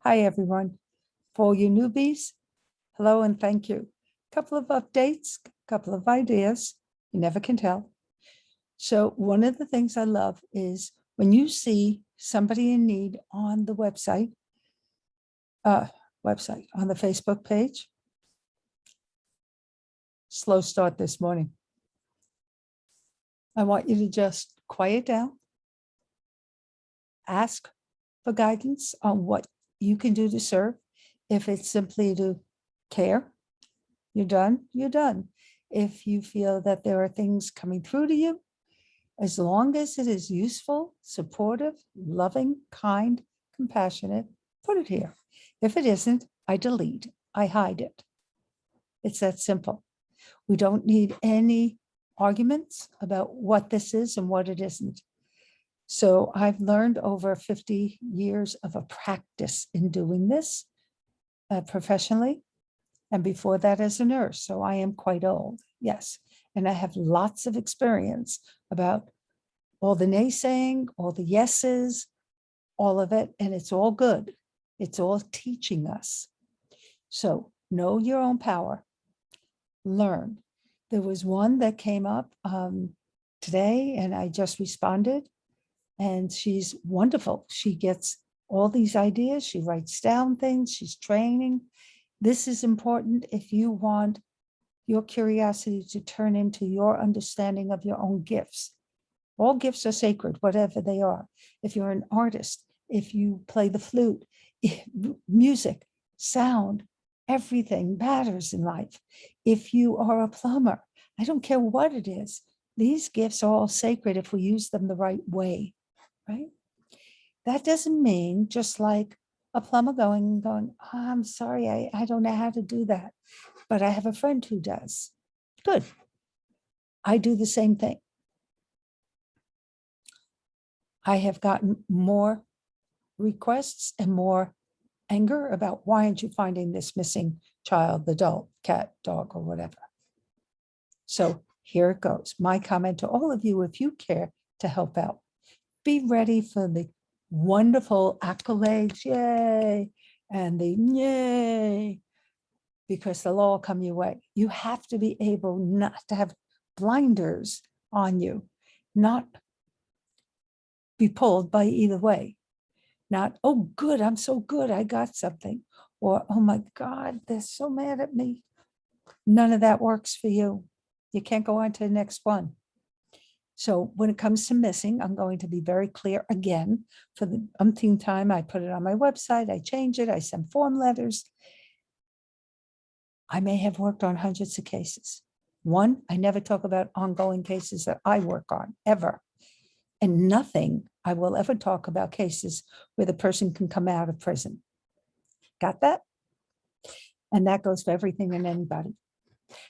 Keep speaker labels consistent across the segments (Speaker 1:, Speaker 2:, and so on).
Speaker 1: Hi, everyone. For all you newbies, hello and thank you. Couple of updates, couple of ideas. You never can tell. So one of the things I love is when you see somebody in need on the website, on the Facebook page. Slow start this morning. I want you to just quiet down. Ask for guidance on what you can do to serve. If it's simply to care, you're done, you're done. If you feel that there are things coming through to you, as long as it is useful, supportive, loving, kind, compassionate, put it here. If it isn't, I delete, I hide it. It's that simple. We don't need any arguments about what this is and what it isn't. So I've learned over 50 years of a practice in doing this professionally. And before that as a nurse, so I am quite old, yes. And I have lots of experience about all the naysaying, all the yeses, all of it, and it's all good. It's all teaching us. So know your own power, learn. There was one that came up today and I just responded, and she's wonderful. She gets all these ideas, she writes down things, she's training. This is important if you want your curiosity to turn into your understanding of your own gifts. All gifts are sacred, whatever they are. If you're an artist, if you play the flute, music, sound, everything matters in life. If you are a plumber, I don't care what it is. These gifts are all sacred if we use them the right way, right? That doesn't mean just like a plumber going, oh, I'm sorry, I don't know how to do that, but I have a friend who does. Good. I do the same thing. I have gotten more requests and more anger about why aren't you finding this missing child, the adult, cat, dog, or whatever. So here it goes. My comment to all of you, if you care to help out, be ready for the wonderful accolades, yay, and the yay, because they'll all come your way. You have to be able not to have blinders on you, not be pulled by either way. Not, oh, good, I'm so good, I got something. Or, oh my God, they're so mad at me. None of that works for you. You can't go on to the next one. So when it comes to missing, I'm going to be very clear again. For the umpteenth time, I put it on my website, I change it, I send form letters. I may have worked on hundreds of cases. One, I never talk about ongoing cases that I work on, ever. And nothing I will ever talk about cases where the person can come out of prison. Got that? And that goes for everything and anybody.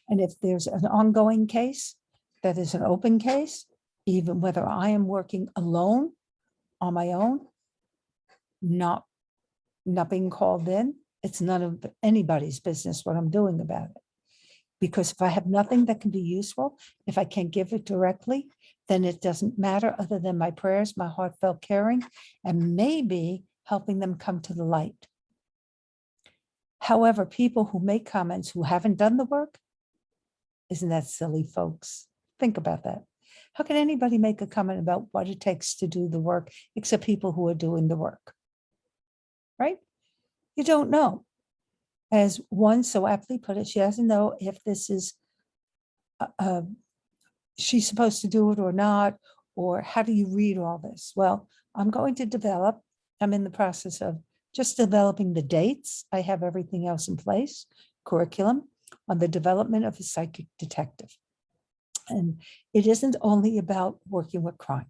Speaker 1: And if there's an ongoing case that is an open case, even whether I am working alone on my own, not being called in, it's none of anybody's business what I'm doing about it. Because if I have nothing that can be useful, if I can't give it directly, then it doesn't matter other than my prayers, my heartfelt caring, and maybe helping them come to the light. However, people who make comments who haven't done the work, isn't that silly, folks? Think about that. How can anybody make a comment about what it takes to do the work except people who are doing the work? Right? You don't know. As one so aptly put it, she doesn't know if this is she's supposed to do it or not, or how do you read all this? Well, I'm going to develop, I'm in the process of just developing the dates. I have everything else in place, curriculum on the development of a psychic detective. And it isn't only about working with crime,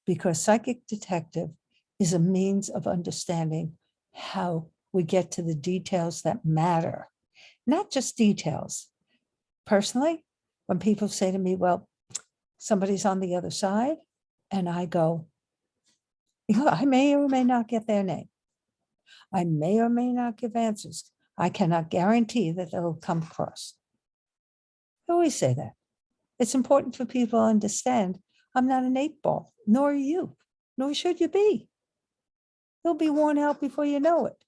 Speaker 1: because psychic detective is a means of understanding how we get to the details that matter, not just details. Personally, when people say to me, well, somebody's on the other side, and I go, I may or may not get their name. I may or may not give answers. I cannot guarantee that they'll come across. I always say that. It's important for people to understand I'm not an 8-ball, nor are you, nor should you be. You'll be worn out before you know it.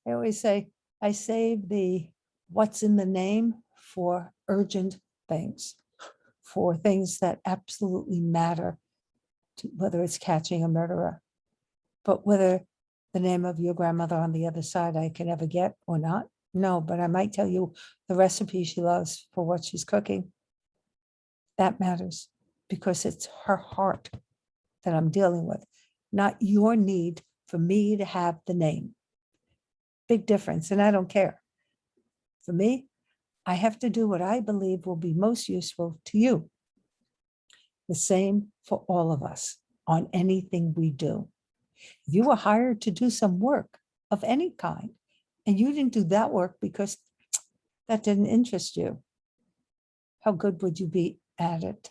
Speaker 1: I always say, I save the what's in the name for urgent things, for things that absolutely matter, whether it's catching a murderer. But whether the name of your grandmother on the other side I can ever get or not, no, but I might tell you the recipe she loves for what she's cooking. That matters because it's her heart that I'm dealing with, not your need for me to have the name. Big difference, and I don't care. For me, I have to do what I believe will be most useful to you. The same for all of us on anything we do. If you were hired to do some work of any kind, and you didn't do that work because that didn't interest you, how good would you be at it?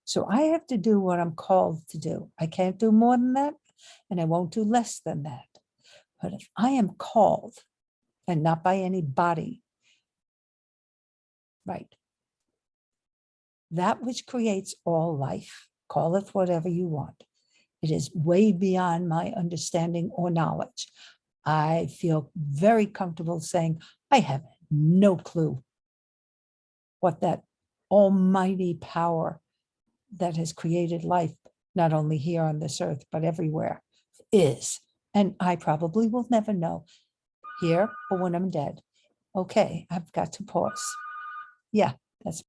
Speaker 1: So I have to do what I'm called to do. I can't do more than that, and I won't do less than that. But if I am called, and not by anybody, right, that which creates all life, call it whatever you want. It is way beyond my understanding or knowledge. I feel very comfortable saying I have no clue what that almighty power that has created life, not only here on this earth, but everywhere, is. And I probably will never know here or when I'm dead. Okay, I've got to pause. Yeah, that's.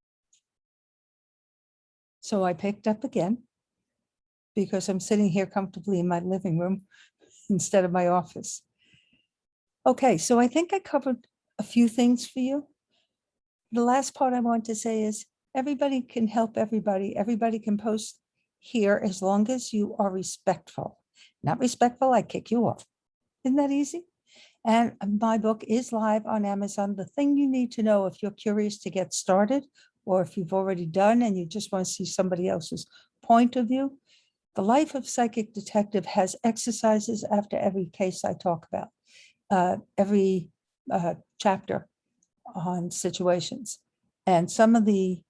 Speaker 1: So I picked up again because I'm sitting here comfortably in my living room instead of my office. Okay, so I think I covered a few things for you. The last part I want to say is everybody can help everybody. Everybody can post here as long as you are respectful. Not respectful, I kick you off. Isn't that easy? And my book is live on Amazon. The thing you need to know if you're curious to get started, or if you've already done and you just want to see somebody else's point of view, The Life of Psychic Detective has exercises after every case I talk about, every chapter on situations. And some of the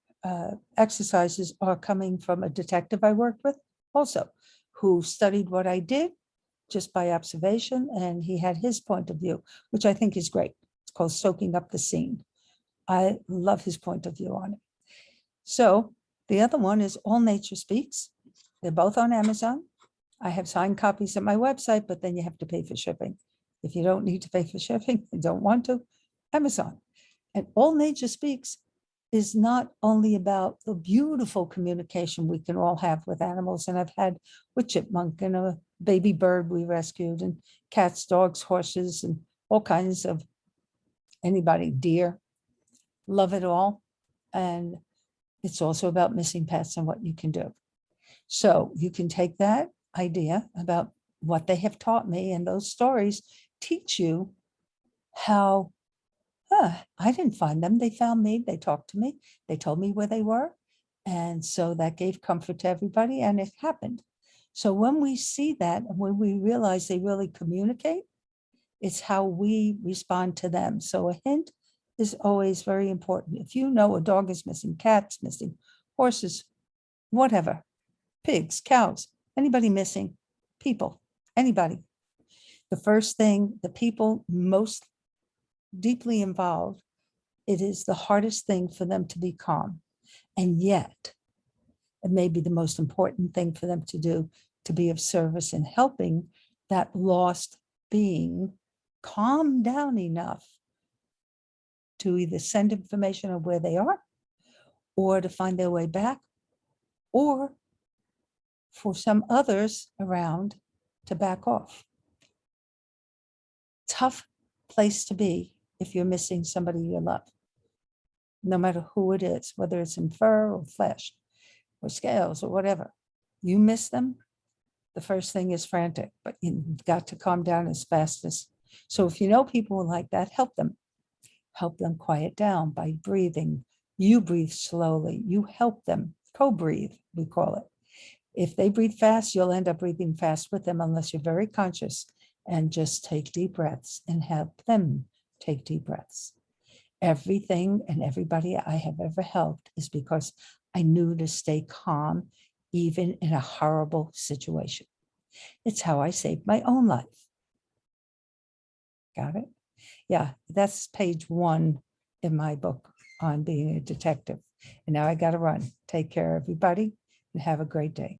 Speaker 1: exercises are coming from a detective I worked with also, who studied what I did just by observation, and he had his point of view, which I think is great. It's called Soaking Up the Scene. I love his point of view on it. So the other one is All Nature Speaks. They're both on Amazon. I have signed copies at my website, but then you have to pay for shipping. If you don't need to pay for shipping and don't want to, Amazon. And All Nature Speaks is not only about the beautiful communication we can all have with animals, and I've had with chipmunk and a baby bird we rescued, and cats, dogs, horses, and all kinds of anybody, deer, love it all. And it's also about missing pets and what you can do. So you can take that idea about what they have taught me, and those stories teach you how, I didn't find them. They found me. They talked to me. They told me where they were. And so that gave comfort to everybody, and it happened. So when we see that, and when we realize they really communicate, it's how we respond to them. So a hint is always very important. If you know a dog is missing, cats missing, horses, whatever, pigs, cows, anybody missing, people, anybody. The first thing, the people most deeply involved, it is the hardest thing for them to be calm. And yet, it may be the most important thing for them to do, to be of service in helping that lost being calm down enough to either send information of where they are, or to find their way back, or for some others around to back off. Tough place to be if you're missing somebody you love, no matter who it is, whether it's in fur or flesh or scales or whatever. You miss them, the first thing is frantic, but you've got to calm down as fast as. So if you know people like that, help them. Help them quiet down by breathing. You breathe slowly. You help them. Co-breathe, we call it. If they breathe fast, you'll end up breathing fast with them unless you're very conscious, and just take deep breaths and help them take deep breaths. Everything and everybody I have ever helped is because I knew to stay calm even in a horrible situation. It's how I saved my own life. Got it? Yeah, that's page 1 in my book on being a detective. And now I got to run. Take care, everybody, and have a great day.